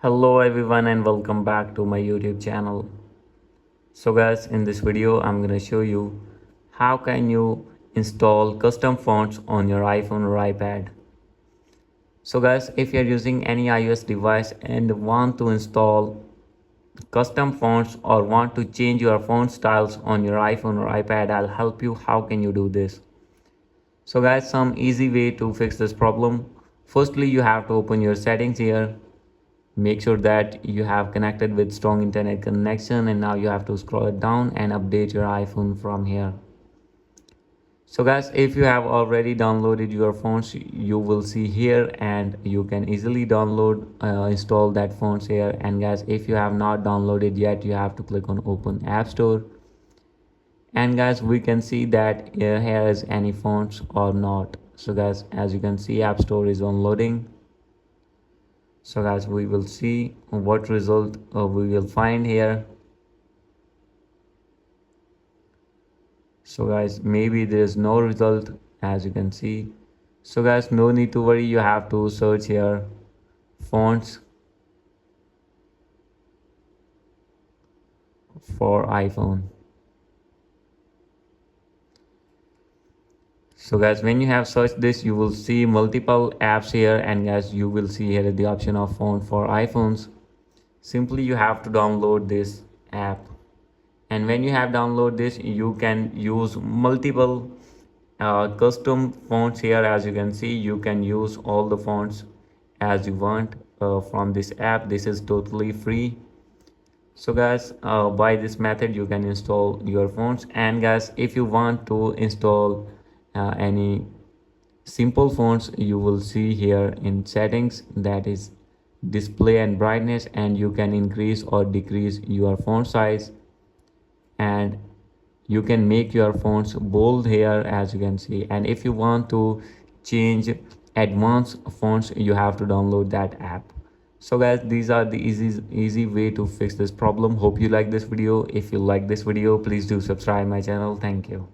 Hello everyone and welcome back to my YouTube channel. So guys, in this video I'm going to show you how can you install custom fonts on your iPhone or iPad. So guys, if you're using any iOS device and want to install custom fonts or want to change your font styles on your iPhone or iPad, I'll help you. How can you do this? So guys, some easy way to fix this problem. Firstly, you have to open your settings here. Make sure that you have connected with strong internet connection, and now you have to scroll it down and update your iPhone from here. So guys, if you have already downloaded your fonts, you will see here and you can easily download install that fonts here. And guys, if you have not downloaded yet, you have to click on open app store. And guys, we can see that here is any fonts or not. So guys, as you can see, app store is on loading. So guys, we will see what result we will find here. So guys, maybe there is no result, as you can see. So guys, no need to worry, you have to search here fonts for iPhone. So guys, when you have searched this, you will see multiple apps here, and guys, you will see here the option of font for iPhones. Simply you have to download this app, and when you have downloaded this, you can use multiple custom fonts here. As you can see, you can use all the fonts as you want from this app. This is totally free. So guys, by this method you can install your fonts. And guys, if you want to install any simple fonts, you will see here in settings, that is display and brightness, and you can increase or decrease your font size, and you can make your fonts bold here, as you can see. And if you want to change advanced fonts, you have to download that app. So guys, these are the easy way to fix this problem. Hope you like this video. If you like this video, please do subscribe my channel. Thank you.